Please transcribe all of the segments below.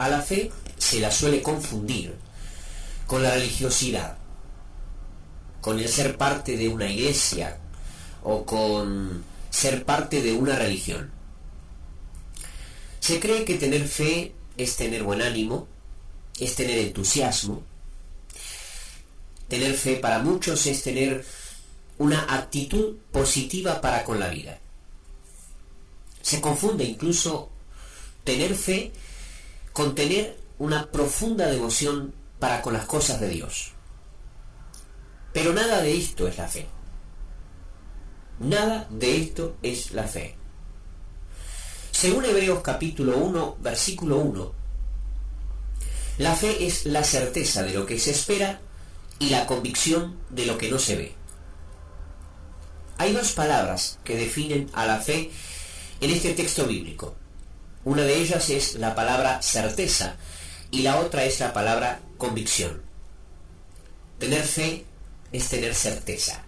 A la fe se la suele confundir con la religiosidad, con el ser parte de una iglesia o con ser parte de una religión. Se cree que tener fe es tener buen ánimo, es tener entusiasmo. Tener fe para muchos es tener una actitud positiva para con la vida. Se confunde incluso tener fe con tener una profunda devoción para con las cosas de Dios. Pero nada de esto es la fe. Nada de esto es la fe. Según Hebreos capítulo 1, versículo 1, la fe es la certeza de lo que se espera y la convicción de lo que no se ve. Hay dos palabras que definen a la fe en este texto bíblico. Una de ellas es la palabra certeza y la otra es la palabra convicción. Tener fe es tener certeza.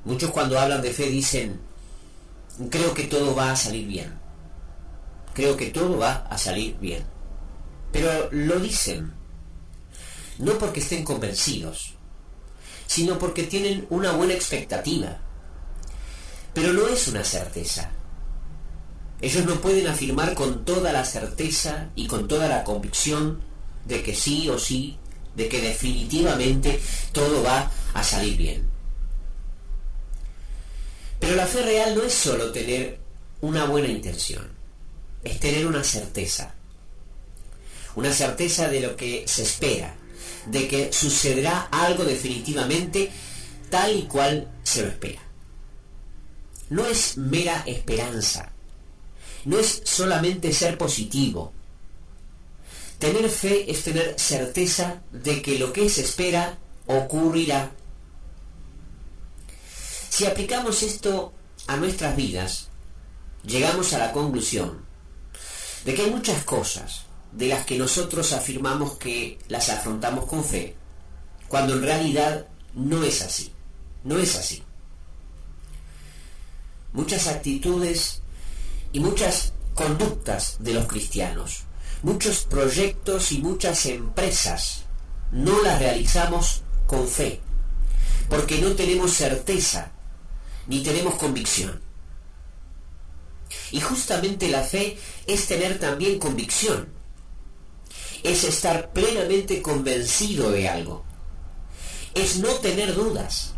Muchos cuando hablan de fe dicen, creo que todo va a salir bien. Creo que todo va a salir bien. Pero lo dicen no porque estén convencidos, sino porque tienen una buena expectativa. Pero no es una certeza. Ellos no pueden afirmar con toda la certeza y con toda la convicción de que sí o sí, de que definitivamente todo va a salir bien. Pero la fe real no es solo tener una buena intención, es tener una certeza de lo que se espera, de que sucederá algo definitivamente tal y cual se lo espera. No es mera esperanza, no es solamente ser positivo. Tener fe es tener certeza de que lo que se espera ocurrirá. Si aplicamos esto a nuestras vidas, llegamos a la conclusión de que hay muchas cosas de las que nosotros afirmamos que las afrontamos con fe, cuando en realidad no es así. No es así. Muchas actitudes y muchas conductas de los cristianos, muchos proyectos y muchas empresas, no las realizamos con fe, porque no tenemos certeza ni tenemos convicción. Y justamente la fe es tener también convicción, es estar plenamente convencido de algo, es no tener dudas,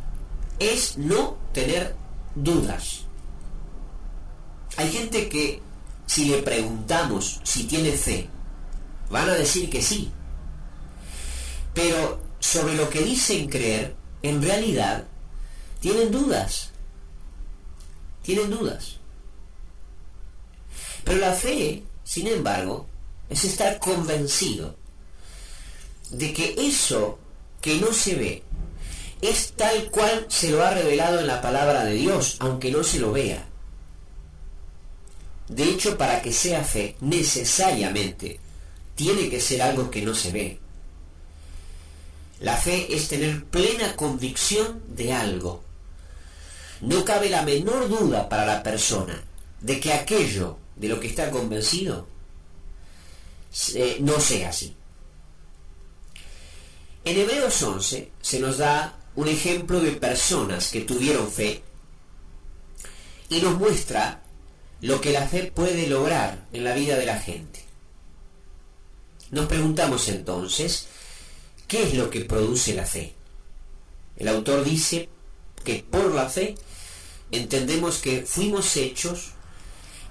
es no tener dudas. Hay gente que si le preguntamos si tiene fe, van a decir que sí, pero sobre lo que dicen creer, en realidad tienen dudas. Tienen dudas. Pero la fe, sin embargo, es estar convencido de que eso que no se ve es tal cual se lo ha revelado en la palabra de Dios, aunque no se lo vea. De hecho, para que sea fe, necesariamente tiene que ser algo que no se ve. La fe es tener plena convicción de algo. No cabe la menor duda para la persona de que aquello de lo que está convencido no sea así. En Hebreos 11 se nos da un ejemplo de personas que tuvieron fe y nos muestra lo que la fe puede lograr en la vida de la gente. Nos preguntamos entonces, ¿qué es lo que produce la fe? El autor dice que por la fe entendemos que fuimos hechos,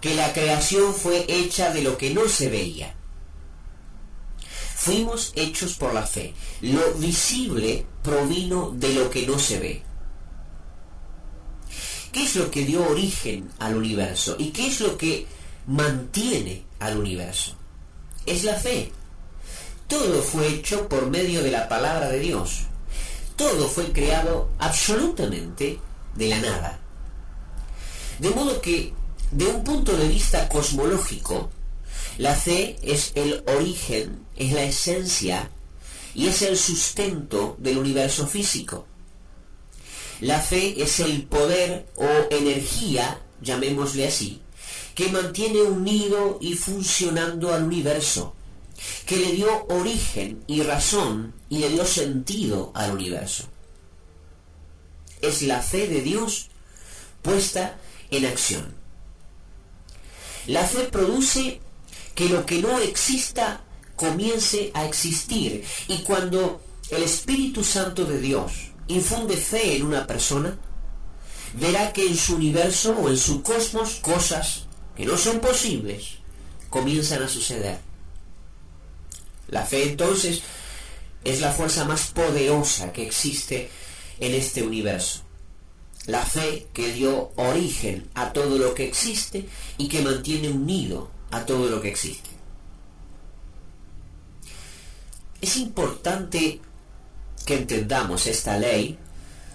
que la creación fue hecha de lo que no se veía. Fuimos hechos por la fe. Lo visible provino de lo que no se ve. ¿Qué es lo que dio origen al universo? ¿Y qué es lo que mantiene al universo? Es la fe. Todo fue hecho por medio de la palabra de Dios. Todo fue creado absolutamente de la nada. De modo que, de un punto de vista cosmológico, la fe es el origen, es la esencia y es el sustento del universo físico. La fe es el poder o energía, llamémosle así, que mantiene unido y funcionando al universo, que le dio origen y razón y le dio sentido al universo. Es la fe de Dios puesta en acción. La fe produce que lo que no exista comience a existir, y cuando el Espíritu Santo de Dios infunde fe en una persona, verá que en su universo o en su cosmos cosas que no son posibles comienzan a suceder. La fe entonces es la fuerza más poderosa que existe en este universo. La fe que dio origen a todo lo que existe y que mantiene unido a todo lo que existe. Es importante que entendamos esta ley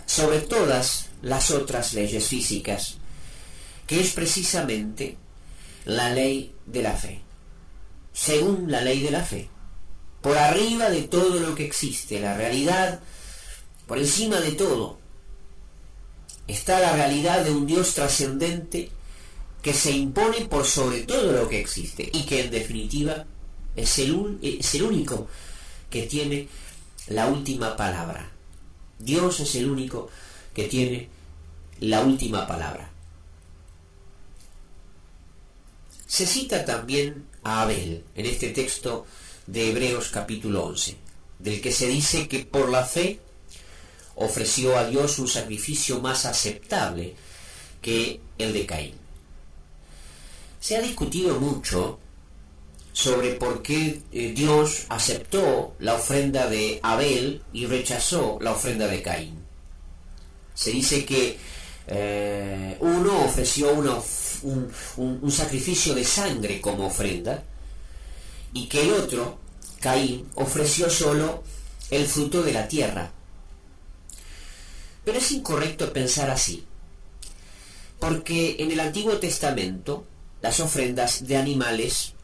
sobre todas las otras leyes físicas, que es precisamente la ley de la fe. Según la ley de la fe, por arriba de todo lo que existe, la realidad, por encima de todo, está la realidad de un Dios trascendente que se impone por sobre todo lo que existe y que en definitiva es el único que tiene la última palabra. Dios es el único que tiene la última palabra. Se cita también a Abel en este texto de Hebreos capítulo 11, del que se dice que por la fe ofreció a Dios un sacrificio más aceptable que el de Caín. Se ha discutido mucho sobre por qué Dios aceptó la ofrenda de Abel y rechazó la ofrenda de Caín. Se dice que uno ofreció un sacrificio de sangre como ofrenda, y que el otro, Caín, ofreció solo el fruto de la tierra. Pero es incorrecto pensar así, porque en el Antiguo Testamento las ofrendas de animales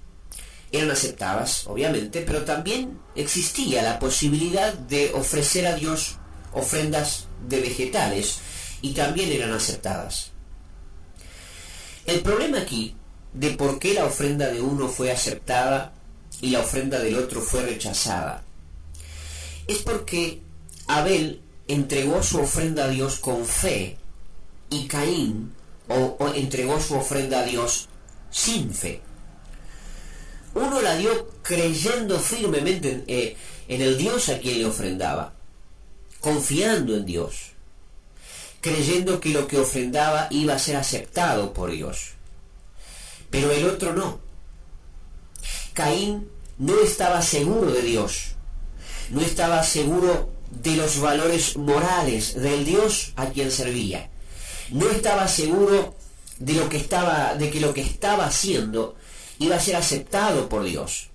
eran aceptadas, obviamente, pero también existía la posibilidad de ofrecer a Dios ofrendas de vegetales, y también eran aceptadas. El problema aquí de por qué la ofrenda de uno fue aceptada y la ofrenda del otro fue rechazada es porque Abel entregó su ofrenda a Dios con fe y Caín o entregó su ofrenda a Dios sin fe. Uno la dio creyendo firmemente en el Dios a quien le ofrendaba, confiando en Dios, creyendo que lo que ofrendaba iba a ser aceptado por Dios. Pero el otro no. Caín no estaba seguro de Dios, no estaba seguro de los valores morales del Dios a quien servía, no estaba seguro de que lo que estaba haciendo iba a ser aceptado por Dios.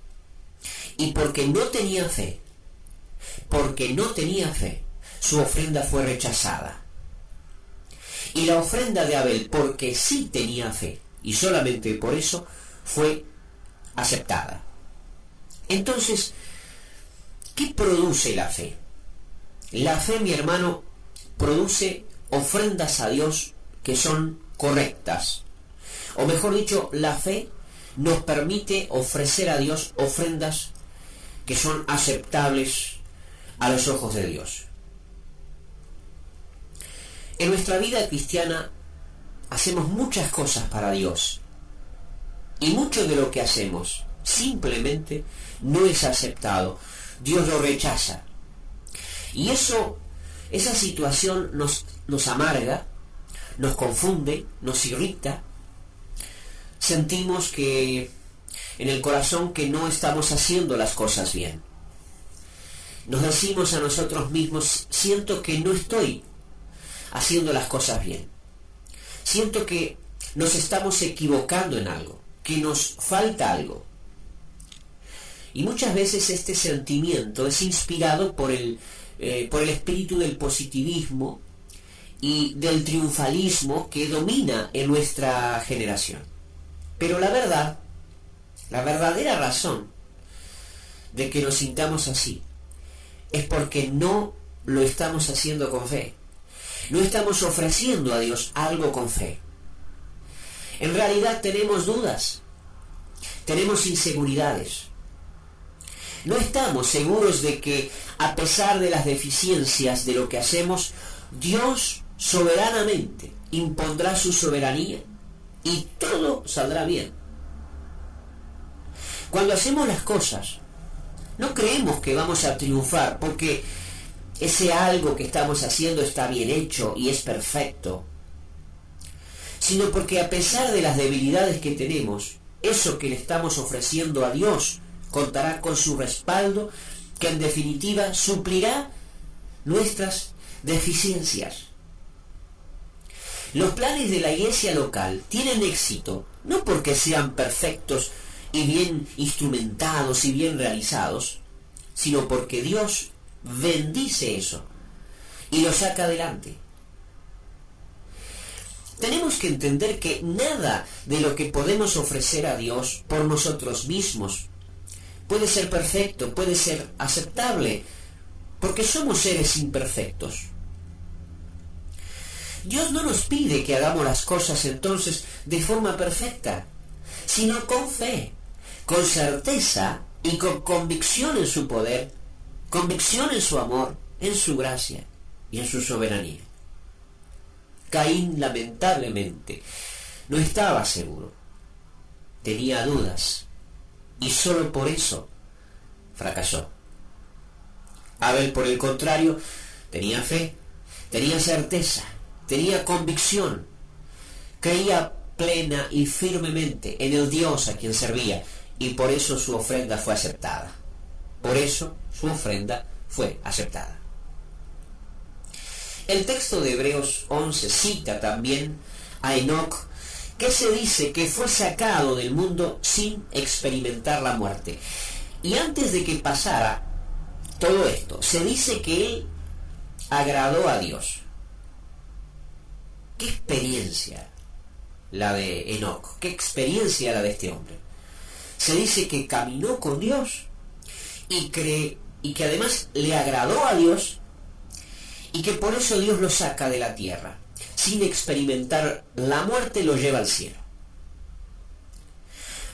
Y porque no tenía fe, su ofrenda fue rechazada. Y la ofrenda de Abel, porque sí tenía fe, y solamente por eso, fue aceptada. Entonces, ¿qué produce la fe? La fe, mi hermano, produce ofrendas a Dios que son correctas. O mejor dicho, la fe nos permite ofrecer a Dios ofrendas que son aceptables a los ojos de Dios. En nuestra vida cristiana hacemos muchas cosas para Dios, y mucho de lo que hacemos simplemente no es aceptado. Dios lo rechaza, y esa situación nos amarga, nos confunde, nos irrita. Sentimos que en el corazón que no estamos haciendo las cosas bien. Nos decimos a nosotros mismos: siento que no estoy haciendo las cosas bien, siento que nos estamos equivocando en algo, que nos falta algo. Y muchas veces este sentimiento es inspirado por el espíritu del positivismo y del triunfalismo que domina en nuestra generación. Pero la verdadera razón de que nos sintamos así es porque no lo estamos haciendo con fe. No estamos ofreciendo a Dios algo con fe. En realidad tenemos dudas, tenemos inseguridades. No estamos seguros de que, a pesar de las deficiencias de lo que hacemos, Dios soberanamente impondrá su soberanía y todo saldrá bien. Cuando hacemos las cosas, no creemos que vamos a triunfar porque ese algo que estamos haciendo está bien hecho y es perfecto, sino porque a pesar de las debilidades que tenemos, eso que le estamos ofreciendo a Dios contará con su respaldo, que en definitiva suplirá nuestras deficiencias. Los planes de la iglesia local tienen éxito no porque sean perfectos y bien instrumentados y bien realizados, sino porque Dios bendice eso y lo saca adelante. Tenemos que entender que nada de lo que podemos ofrecer a Dios por nosotros mismos puede ser perfecto, puede ser aceptable, porque somos seres imperfectos. Dios no nos pide que hagamos las cosas entonces de forma perfecta, sino con fe, con certeza y con convicción en su poder, convicción en su amor, en su gracia y en su soberanía. Caín, lamentablemente, no estaba seguro, tenía dudas y solo por eso fracasó. Abel, por el contrario, tenía fe, tenía certeza, tenía convicción, creía plena y firmemente en el Dios a quien servía y por eso su ofrenda fue aceptada. Por eso su ofrenda fue aceptada. El texto de Hebreos 11 cita también a Enoc, que se dice que fue sacado del mundo sin experimentar la muerte. Y antes de que pasara todo esto, se dice que él agradó a Dios. ¿Qué experiencia la de Enoc? ¿Qué experiencia la de este hombre? Se dice que caminó con Dios y que además le agradó a Dios y que por eso Dios lo saca de la tierra. Sin experimentar la muerte lo lleva al cielo.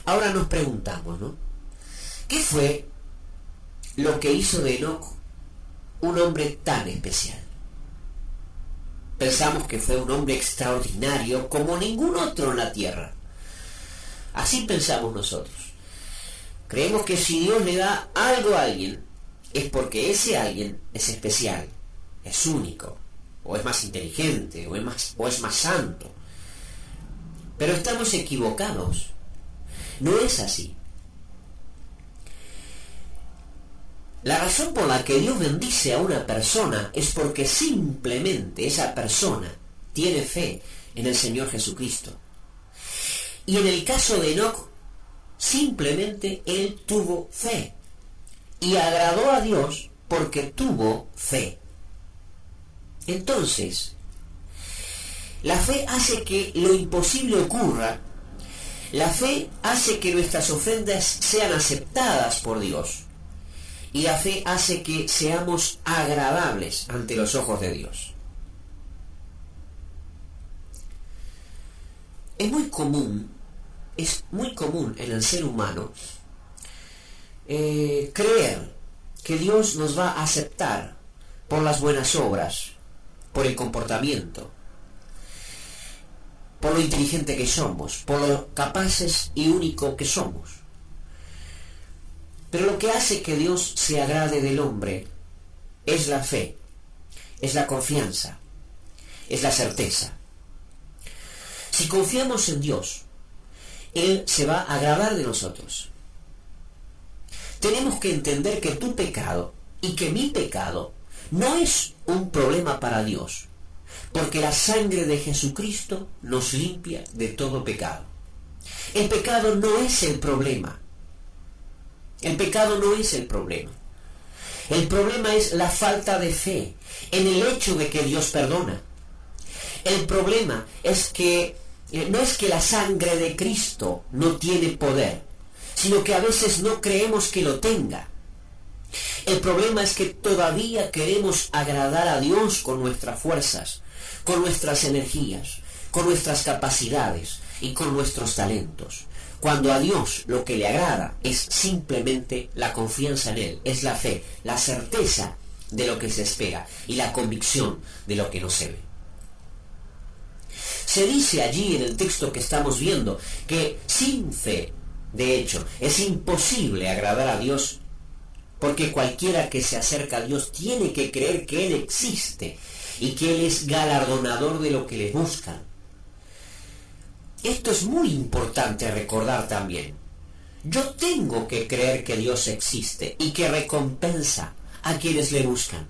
Ahora nos preguntamos, ¿no? ¿Qué fue lo que hizo de Enoc un hombre tan especial? Pensamos que fue un hombre extraordinario como ningún otro en la tierra. Así pensamos nosotros. Creemos que si Dios le da algo a alguien, es porque ese alguien es especial, es único, o es más inteligente, o es más santo. Pero estamos equivocados. No es así. La razón por la que Dios bendice a una persona es porque simplemente esa persona tiene fe en el Señor Jesucristo. Y en el caso de Enoc, simplemente él tuvo fe y agradó a Dios porque tuvo fe. Entonces, la fe hace que lo imposible ocurra. La fe hace que nuestras ofrendas sean aceptadas por Dios. Y la fe hace que seamos agradables ante los ojos de Dios. Es muy común en el ser humano creer que Dios nos va a aceptar por las buenas obras, por el comportamiento, por lo inteligente que somos, por lo capaces y único que somos. Pero lo que hace que Dios se agrade del hombre es la fe, es la confianza, es la certeza. Si confiamos en Dios, Él se va a agradar de nosotros. Tenemos que entender que tu pecado y que mi pecado no es un problema para Dios, porque la sangre de Jesucristo nos limpia de todo pecado. El pecado no es el problema. El pecado no es el problema. El problema es la falta de fe en el hecho de que Dios perdona. El problema es que no es que la sangre de Cristo no tiene poder, sino que a veces no creemos que lo tenga. El problema es que todavía queremos agradar a Dios con nuestras fuerzas, con nuestras energías, con nuestras capacidades, y con nuestros talentos. Cuando a Dios lo que le agrada es simplemente la confianza en Él, es la fe, la certeza de lo que se espera y la convicción de lo que no se ve. Se dice allí en el texto que estamos viendo que sin fe, de hecho, es imposible agradar a Dios, porque cualquiera que se acerca a Dios tiene que creer que Él existe y que Él es galardonador de lo que le buscan. Esto es muy importante recordar también. Yo tengo que creer que Dios existe y que recompensa a quienes le buscan.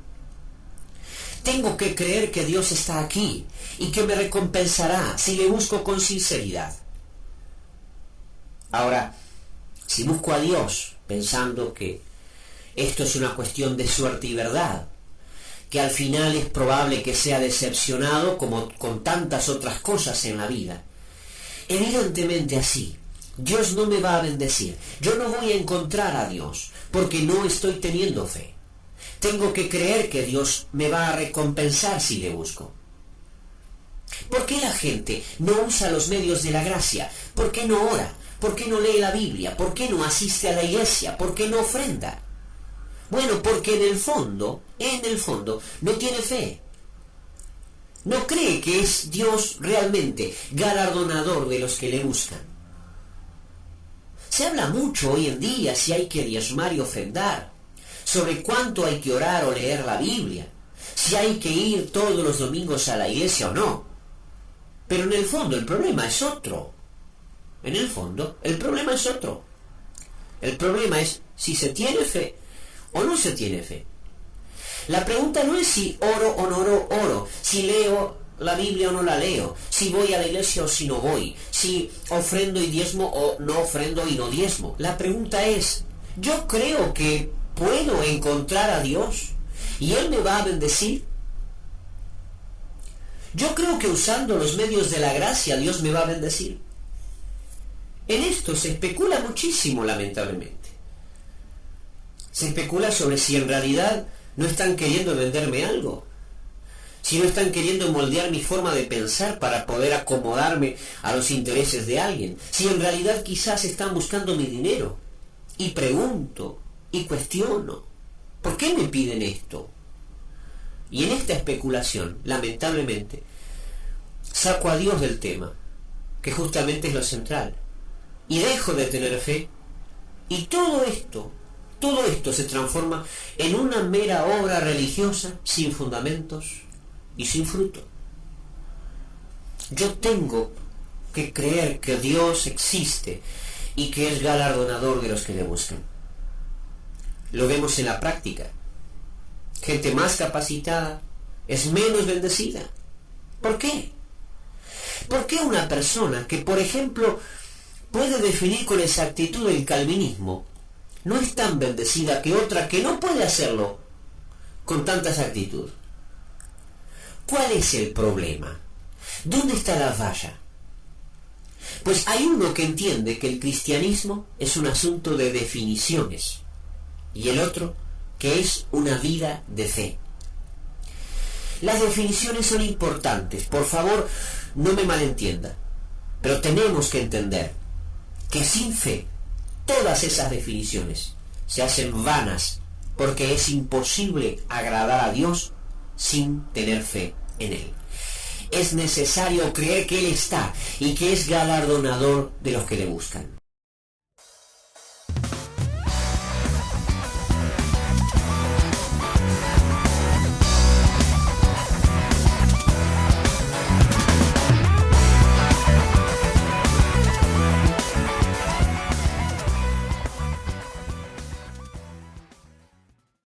Tengo que creer que Dios está aquí y que me recompensará si le busco con sinceridad. Ahora, si busco a Dios pensando que esto es una cuestión de suerte y verdad, que al final es probable que sea decepcionado como con tantas otras cosas en la vida, evidentemente así, Dios no me va a bendecir. Yo no voy a encontrar a Dios porque no estoy teniendo fe. Tengo que creer que Dios me va a recompensar si le busco. ¿Por qué la gente no usa los medios de la gracia? ¿Por qué no ora? ¿Por qué no lee la Biblia? ¿Por qué no asiste a la iglesia? ¿Por qué no ofrenda? Bueno, porque en el fondo, no tiene fe. No cree que es Dios realmente galardonador de los que le buscan. Se habla mucho hoy en día si hay que diezmar y ofrendar, sobre cuánto hay que orar o leer la Biblia, si hay que ir todos los domingos a la iglesia o no. Pero en el fondo el problema es otro. En el fondo el problema es otro. El problema es si se tiene fe o no se tiene fe. La pregunta no es si oro o no oro, si leo la Biblia o no la leo, si voy a la iglesia o si no voy, si ofrendo y diezmo o no ofrendo y no diezmo. La pregunta es, ¿yo creo que puedo encontrar a Dios y Él me va a bendecir? Yo creo que usando los medios de la gracia Dios me va a bendecir. En esto se especula muchísimo, lamentablemente. Se especula sobre si en realidad no están queriendo venderme algo, si no están queriendo moldear mi forma de pensar para poder acomodarme a los intereses de alguien, si en realidad quizás están buscando mi dinero. Y pregunto, y cuestiono, ¿por qué me piden esto? Y en esta especulación, lamentablemente, saco a Dios del tema, que justamente es lo central, y dejo de tener fe, y todo esto se transforma en una mera obra religiosa sin fundamentos y sin fruto. Yo tengo que creer que Dios existe y que es galardonador de los que le buscan. Lo vemos en la práctica. Gente más capacitada es menos bendecida. ¿Por qué? ¿Por qué una persona que, por ejemplo, puede definir con exactitud el calvinismo no es tan bendecida que otra que no puede hacerlo con tanta exactitud? ¿Cuál es el problema? ¿Dónde está la falla? Pues hay uno que entiende que el cristianismo es un asunto de definiciones y el otro que es una vida de fe. Las definiciones son importantes, por favor no me malentienda, pero tenemos que entender que sin fe todas esas definiciones se hacen vanas, porque es imposible agradar a Dios sin tener fe en Él. Es necesario creer que Él está y que es galardonador de los que le buscan.